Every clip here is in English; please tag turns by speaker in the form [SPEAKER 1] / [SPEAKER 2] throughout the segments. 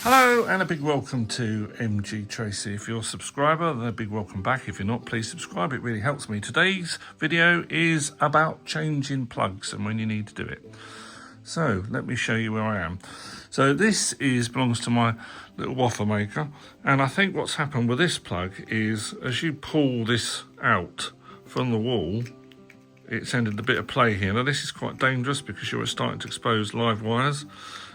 [SPEAKER 1] Hello and a big welcome to MGTracey. If you're a subscriber, then a big welcome back. If you're not, please subscribe. It really helps me. Today's video is about changing plugs and when you need to do it. So let me show you where I am. So this belongs to my little waffle maker, and I think what's happened with this plug is as you pull this out from the wall, it's ended a bit of play here. Now this is quite dangerous because you're starting to expose live wires.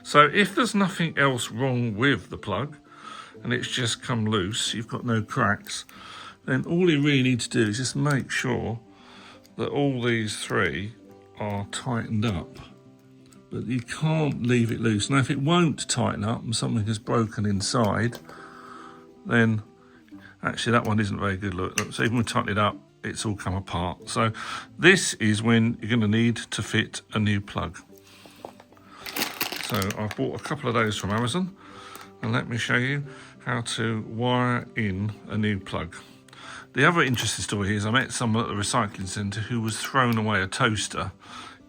[SPEAKER 1] So if there's nothing else wrong with the plug and it's just come loose, you've got no cracks, then all you really need to do is just make sure that all these three are tightened up. But you can't leave it loose. Now if it won't tighten up and something is broken inside, then actually that one isn't very good. Look, so even when we tighten it up, it's all come apart. So this is when you're going to need to fit a new plug. So I've bought a couple of those from Amazon, and let me show you how to wire in a new plug. The other interesting story here is I met someone at the recycling centre who was throwing away a toaster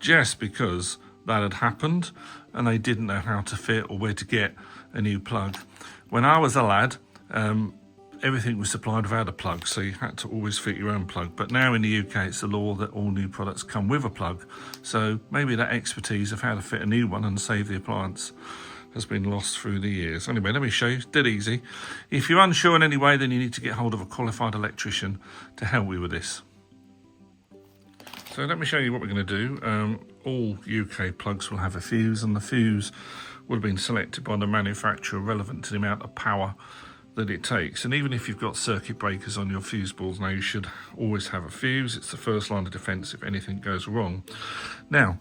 [SPEAKER 1] just because that had happened and they didn't know how to fit or where to get a new plug. When I was a lad, everything was supplied without a plug, so you had to always fit your own plug. But now in the UK, it's the law that all new products come with a plug. So maybe that expertise of how to fit a new one and save the appliance has been lost through the years. Anyway, let me show you, it's dead easy. If you're unsure in any way, then you need to get hold of a qualified electrician to help you with this. So let me show you what we're going to do. All UK plugs will have a fuse, and the fuse will have been selected by the manufacturer relevant to the amount of power that it takes. And even if you've got circuit breakers on your fuse balls now, you should always have a fuse. It's the first line of defense if anything goes wrong. Now,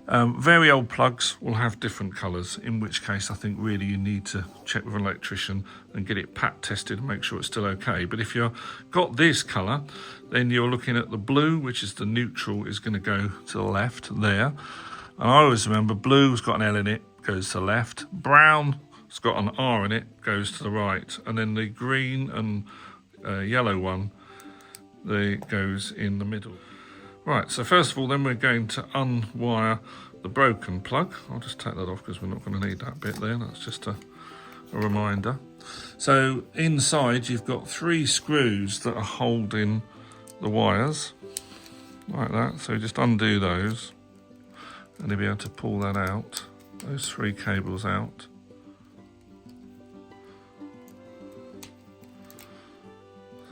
[SPEAKER 1] very old plugs will have different colours, in which case I think really you need to check with an electrician and get it pat tested and make sure it's still okay. But if you've got this colour, then you're looking at the blue, which is the neutral, is going to go to the left there. And I always remember blue's got an L in it, goes to the left. Brown, it's got an R in it, goes to the right, and then the green and yellow one, goes in the middle. Right, so first of all, then we're going to unwire the broken plug. I'll just take that off because we're not going to need that bit there. That's just a reminder. So inside, you've got 3 screws that are holding the wires, like that. So just undo those, and you'll be able to pull that out, those 3 cables out.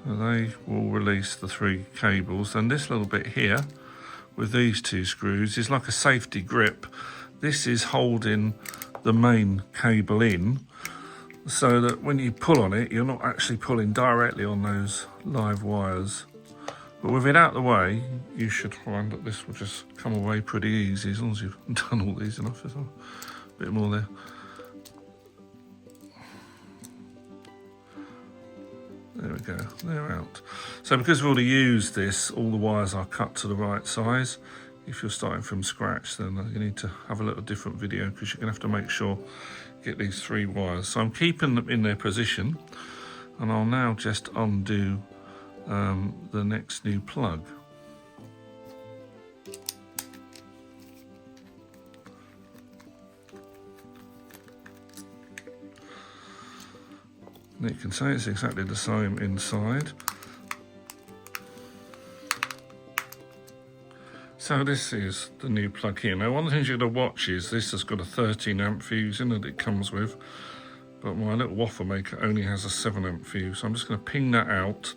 [SPEAKER 1] So they will release the 3 cables, and this little bit here with these 2 screws is like a safety grip. This is holding the main cable in so that when you pull on it, you're not actually pulling directly on those live wires. But with it out the way, you should find that this will just come away pretty easy as long as you've done all these enough. There's a bit more there. There we go, they're out. So because we've already used this, all the wires are cut to the right size. If you're starting from scratch, then you need to have a little different video because you're going to have to make sure you get these 3 wires. So I'm keeping them in their position, and I'll now just undo the next new plug. And you can see it's exactly the same inside. So this is the new plug here. Now one of the things you're going to watch is this has got a 13 amp fuse in it comes with, but my little waffle maker only has a 7 amp fuse. So I'm just going to ping that out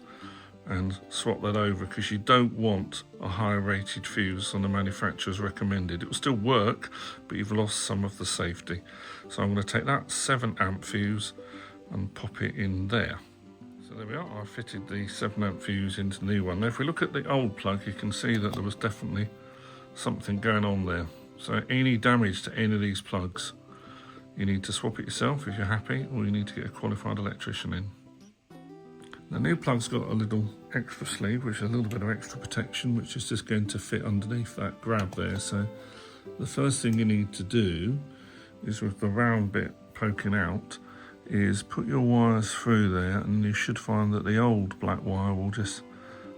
[SPEAKER 1] and swap that over because you don't want a higher rated fuse than the manufacturer's recommended. It will still work, but you've lost some of the safety. So I'm going to take that 7 amp fuse and pop it in there. So there we are, I fitted the 7 amp fuse into the new one. Now if we look at the old plug, you can see that there was definitely something going on there. So any damage to any of these plugs, you need to swap it yourself if you're happy, or you need to get a qualified electrician in. The new plug's got a little extra sleeve, which is a little bit of extra protection, which is just going to fit underneath that grab there. So the first thing you need to do is, with the round bit poking out, is put your wires through there, and you should find that the old black wire will just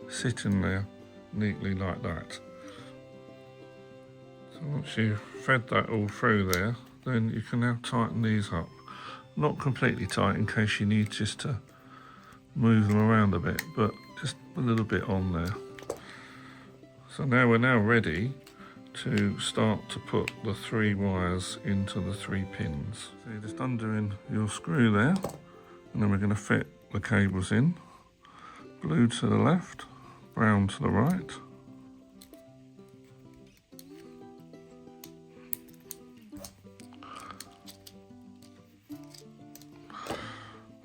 [SPEAKER 1] sit in there neatly like that. So once you've fed that all through there, then you can now tighten these up. not completely tight in case you need just to move them around a bit, but just a little bit on there. So now we're ready to start to put the 3 wires into the 3 pins. So you're just undoing your screw there, and then we're going to fit the cables in. Blue to the left, brown to the right.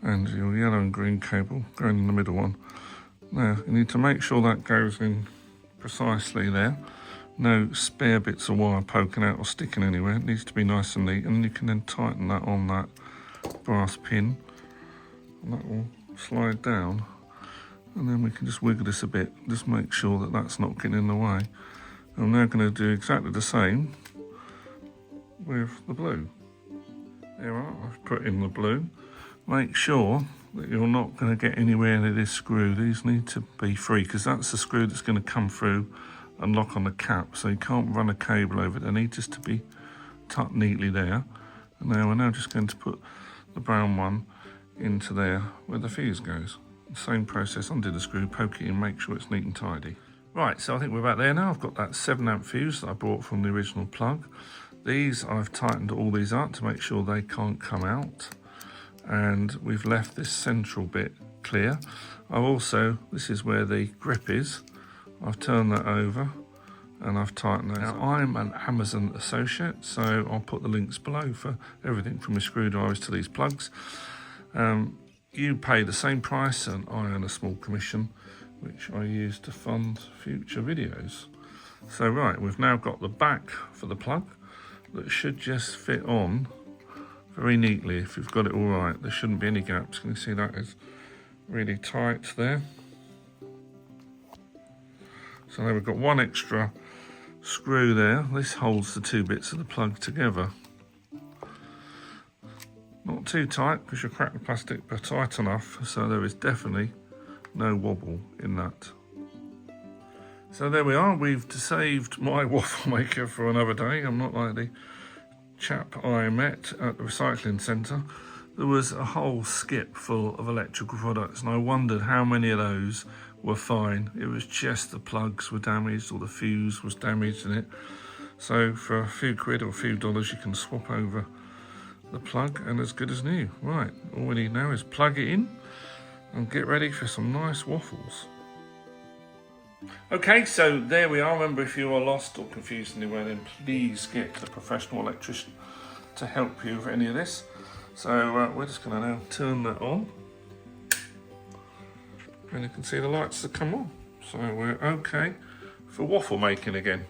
[SPEAKER 1] And your yellow and green cable going in the middle one. Now you need to make sure that goes in precisely there. No spare bits of wire poking out or sticking anywhere. It needs to be nice and neat, and you can then tighten that on that brass pin, and that will slide down, and then we can just wiggle this a bit, just make sure that that's not getting in the way. I'm now going to do exactly the same with the blue. There we are, I've put in the blue. Make sure that you're not going to get anywhere near this screw. These need to be free, because that's the screw that's going to come through and lock on the cap, so you can't run a cable over it. They need just to be tucked neatly there. And now we're just going to put the brown one into there where the fuse goes. Same process, undo the screw, poke it in, make sure it's neat and tidy. Right, so I think we're about there now. I've got that 7 amp fuse that I bought from the original plug. These, I've tightened all these up to make sure they can't come out. And we've left this central bit clear. I've also, this is where the grip is, I've turned that over and I've tightened that. Now I'm an Amazon associate, so I'll put the links below for everything from my screwdrivers to these plugs. You pay the same price and I earn a small commission, which I use to fund future videos. So right, we've now got the back for the plug that should just fit on very neatly if you've got it all right. There shouldn't be any gaps. Can you see that is really tight there? So now we've got one extra screw there. This holds the 2 bits of the plug together. Not too tight because you'll crack the plastic, but tight enough so there is definitely no wobble in that. So there we are, we've saved my waffle maker for another day. I'm not like the chap I met at the recycling centre. There was a whole skip full of electrical products, and I wondered how many of those were fine. It was just the plugs were damaged or the fuse was damaged in it. So for a few quid or a few dollars you can swap over the plug and as good as new. Right, all we need now is plug it in and get ready for some nice waffles. Okay, so there we are. Remember, if you are lost or confused anywhere, then please get a professional electrician to help you with any of this. So we're just going to now turn that on, and you can see the lights that come on. So we're okay for waffle making again.